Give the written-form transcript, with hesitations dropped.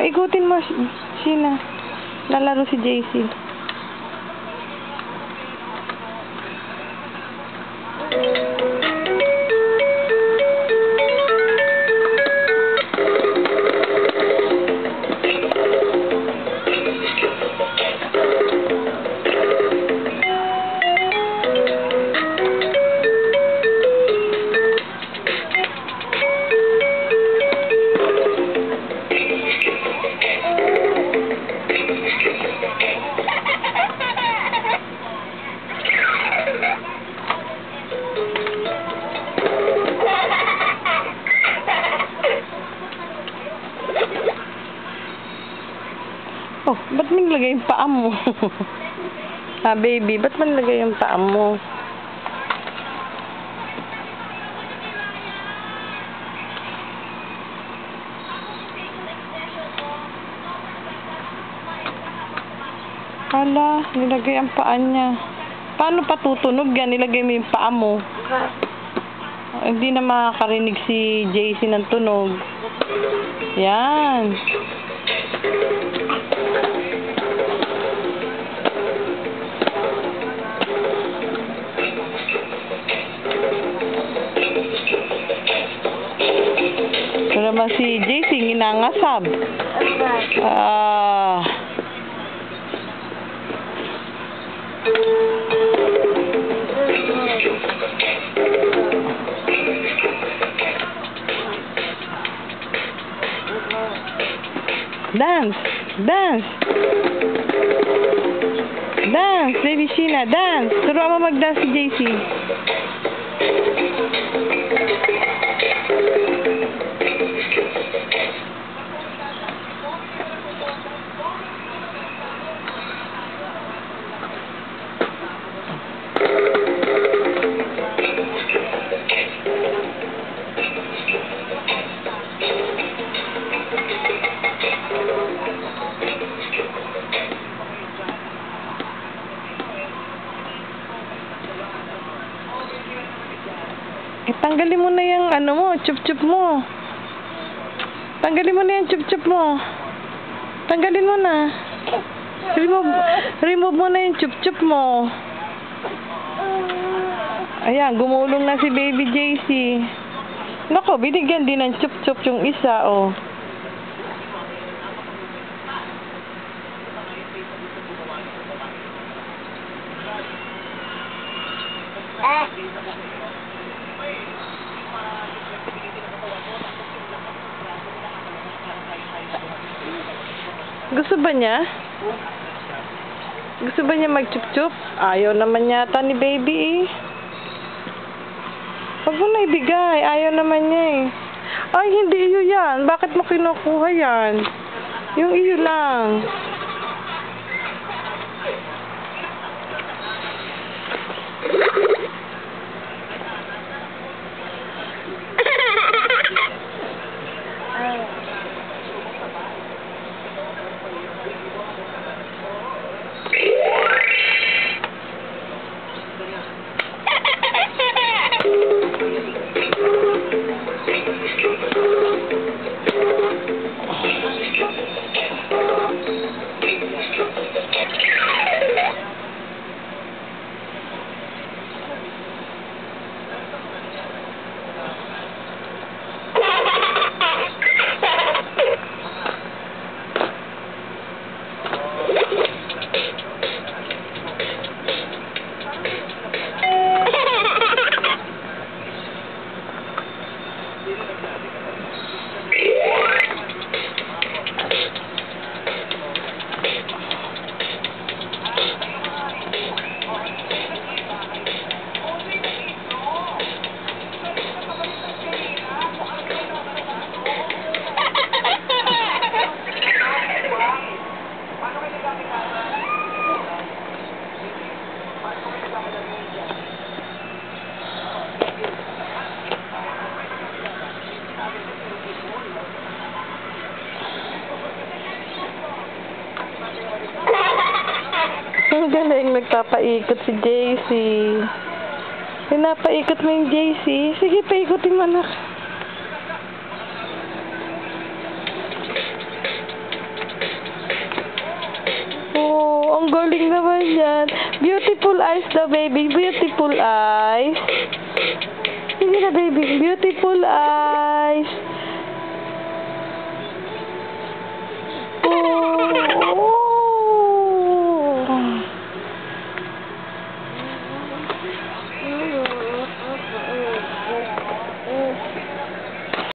Paikutin mo, Sheena. Lalaro si JC. Oh, ba't mo nilagay yung paa mo? Baby, ba't mo nilagay yung paa mo? Hala, nilagay ang paa niya. Paano patutunog yan? Nilagay mo yung paa mo. Hindi na makakarinig si JC ng tunog. Yan. Ito naman si JC, nginangasab. Dance! Dance! Dance! Baby Sheena, dance! Turuan mo mag-dance si JC. Tanggalin mo na yung ano mo, chup-chup mo. Tanggalin mo na yung chup-chup mo. Tanggalin mo na. Remove mo na yung chup-chup mo. Ayan, gumulong na si Baby JC. Nako, binigyan din ng chup-chup yung isa, oh. Gusto ba niya? Gusto ba niya mag-chup-chup? Ayaw naman yata ni baby eh. Huwag mo na ibigay. Ayaw naman niya eh. Ay, hindi iyo yan. Bakit mo kinukuha yan? Yung iyo lang. Ang galing, nagpapaikot si JC. Pinapaikot mo yung JC. Sige, paikutin mo, anak. Ang galing naman yan. Beautiful eyes daw, baby. Beautiful eyes. Sige na, baby. Beautiful eyes.